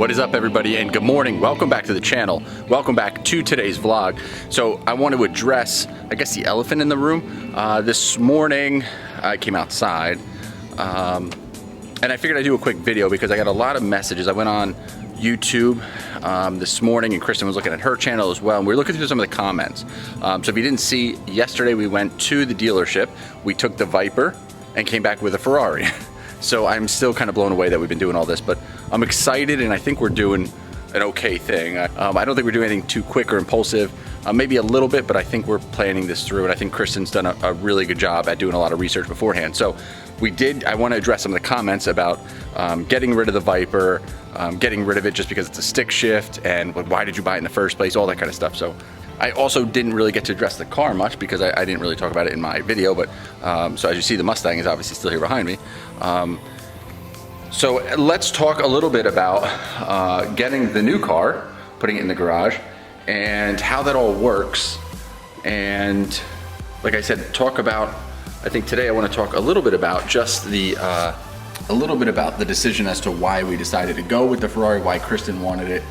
What is up, everybody, and good morning. Welcome back to the channel. Welcome back to today's vlog. So I want to address, I guess, the elephant in the room. This morning I came outside and I figured I'd do a quick video because I got a lot of messages. I went on YouTube this morning and Kristen was looking at her channel as well, and we were looking through some of the comments. So if you didn't see, yesterday we went to the dealership. We took the Viper and came back with a Ferrari. So I'm still kind of blown away that we've been doing all this, but I'm excited and I think we're doing an okay thing. I don't think we're doing anything too quick or impulsive, maybe a little bit, but I think we're planning this through, and I think Kristen's done a really good job at doing a lot of research beforehand. So I want to address some of the comments about getting rid of the Viper, getting rid of it just because it's a stick shift, and why did you buy it in the first place, all that kind of stuff. So I also didn't really get to address the car much because I didn't really talk about it in my video, but so as you see, the Mustang is obviously still here behind me. So let's talk a little bit about getting the new car, putting it in the garage, and how that all works. And like I said, I think today I want to talk a little bit about just a little bit about the decision as to why we decided to go with the Ferrari, why Kristen wanted it.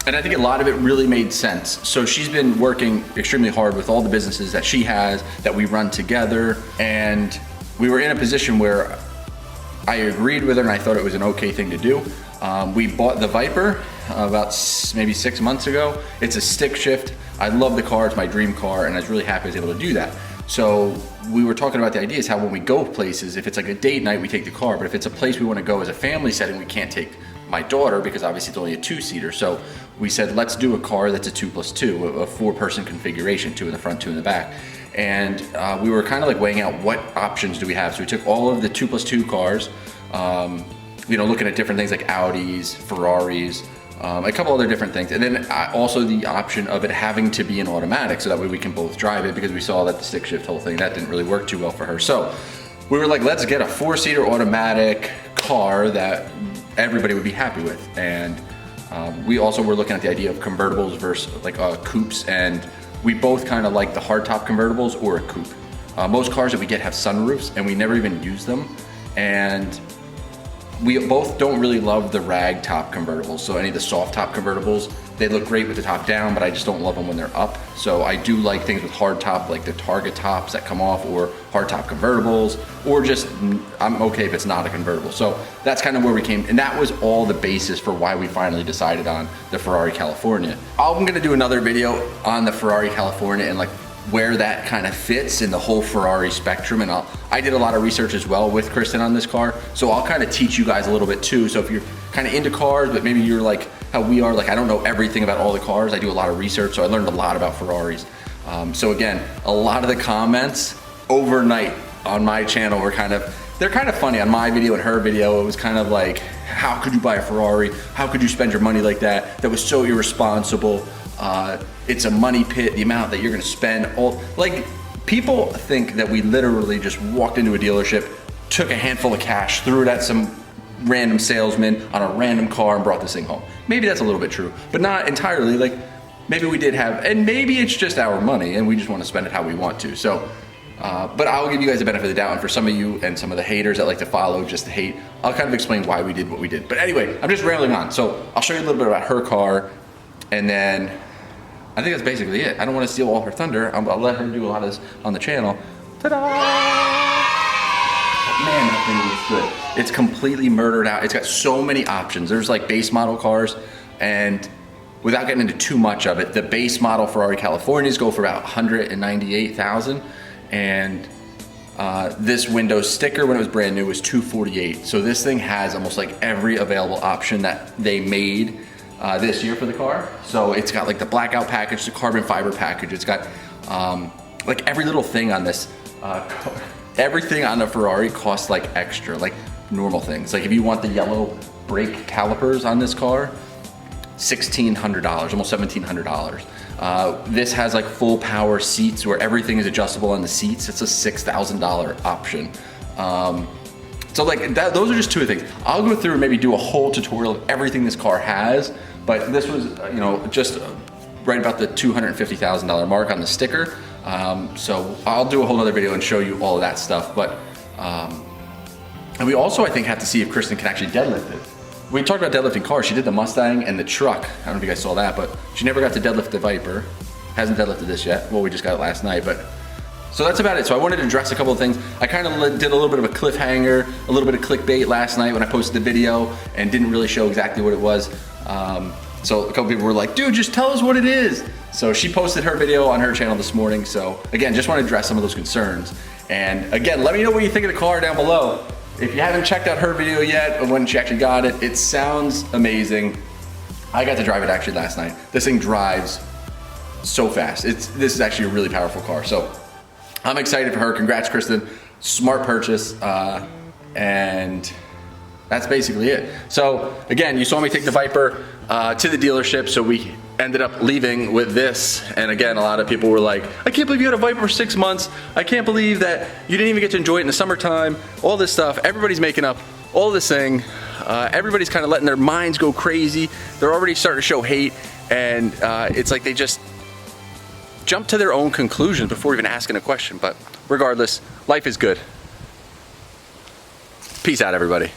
And I think a lot of it really made sense. So she's been working extremely hard with all the businesses that she has, that we run together. And we were in a position where I agreed with her and I thought it was an okay thing to do. We bought the Viper about maybe 6 months ago. It's a stick shift. I love the car, it's my dream car, and I was really happy I was able to do that. So we were talking about the idea is how when we go places, if it's like a date night, we take the car, but if it's a place we want to go as a family setting, we can't take my daughter because obviously it's only a 2-seater. So we said, let's do a car that's a 2+2, a 4-person configuration, 2 in the front, 2 in the back. And we were kind of like weighing out what options do we have. So we took all of the 2+2 cars, looking at different things like Audis, Ferraris, a couple other different things. And then also the option of it having to be an automatic, so that way we can both drive it, because we saw that the stick shift whole thing, that didn't really work too well for her. So we were like, let's get a 4-seater automatic car that everybody would be happy with. And we also were looking at the idea of convertibles versus like coupes, and we both kind of like the hardtop convertibles or a coupe. Most cars that we get have sunroofs and we never even use them. And we both don't really love the rag top convertibles. So any of the soft top convertibles, they look great with the top down, but I just don't love them when they're up. So I do like things with hard top, like the Target tops that come off, or hard top convertibles, or just, I'm okay if it's not a convertible. So that's kind of where we came, and that was all the basis for why we finally decided on the Ferrari California. I'm gonna do another video on the Ferrari California and like where that kind of fits in the whole Ferrari spectrum. And I did a lot of research as well with Kristen on this car, so I'll kind of teach you guys a little bit too. So if you're kind of into cars, but maybe you're like how we are, like I don't know everything about all the cars, I do a lot of research, so I learned a lot about Ferraris. So again, a lot of the comments overnight on my channel were they're kind of funny. On my video and her video, it was kind of like, how could you buy a Ferrari? How could you spend your money like that? That was so irresponsible. It's a money pit, the amount that you're gonna spend. People think that we literally just walked into a dealership, took a handful of cash, threw it at some random salesman on a random car and brought this thing home. Maybe that's a little bit true, but not entirely. Like maybe we did have, and maybe it's just our money and we just wanna spend it how we want to. So, but I'll give you guys the benefit of the doubt, and for some of you and some of the haters that like to follow just to hate, I'll kind of explain why we did what we did. But anyway, I'm just rambling on. So I'll show you a little bit about her car, and then I think that's basically it. I don't want to steal all her thunder. I'll let her do a lot of this on the channel. Ta-da! Man, that thing looks good. It's completely murdered out. It's got so many options. There's like base model cars, and without getting into too much of it, the base model Ferrari Californias go for about $198,000, and this Windows sticker when it was brand new was $248. So this thing has almost like every available option that they made this year for the car. So it's got like the blackout package, the carbon fiber package. It's got like every little thing on this car. Everything on the Ferrari costs like extra, like normal things. Like if you want the yellow brake calipers on this car, $1,600, almost $1,700. This has like full power seats where everything is adjustable on the seats. It's a $6,000 option. So like those are just two things. I'll go through and maybe do a whole tutorial of everything this car has, but this was, just right about the $250,000 mark on the sticker. So I'll do a whole other video and show you all of that stuff. But and we also, I think, have to see if Kristen can actually deadlift it. we talked about deadlifting cars. She did the Mustang and the truck. I don't know if you guys saw that, but she never got to deadlift the Viper. Hasn't deadlifted this yet. Well, we just got it last night, but so that's about it. So I wanted to address a couple of things. I kind of did a little bit of a cliffhanger, a little bit of clickbait last night when I posted the video and didn't really show exactly what it was. So a couple people were like, dude, just tell us what it is. So she posted her video on her channel this morning. So again, just want to address some of those concerns. And again, let me know what you think of the car down below. If you haven't checked out her video yet, or when she actually got it, it sounds amazing. I got to drive it actually last night. This thing drives so fast. This is actually a really powerful car. So I'm excited for her. Congrats, Kristen. Smart purchase. And that's basically it. So again, you saw me take the Viper to the dealership, so we ended up leaving with this. And again, a lot of people were like, I can't believe you had a Viper for 6 months. I can't believe that you didn't even get to enjoy it in the summertime. All this stuff, everybody's making up all this thing. Everybody's kind of letting their minds go crazy. They're already starting to show hate, and it's like they just jump to their own conclusions before even asking a question. But regardless, life is good. Peace out, everybody.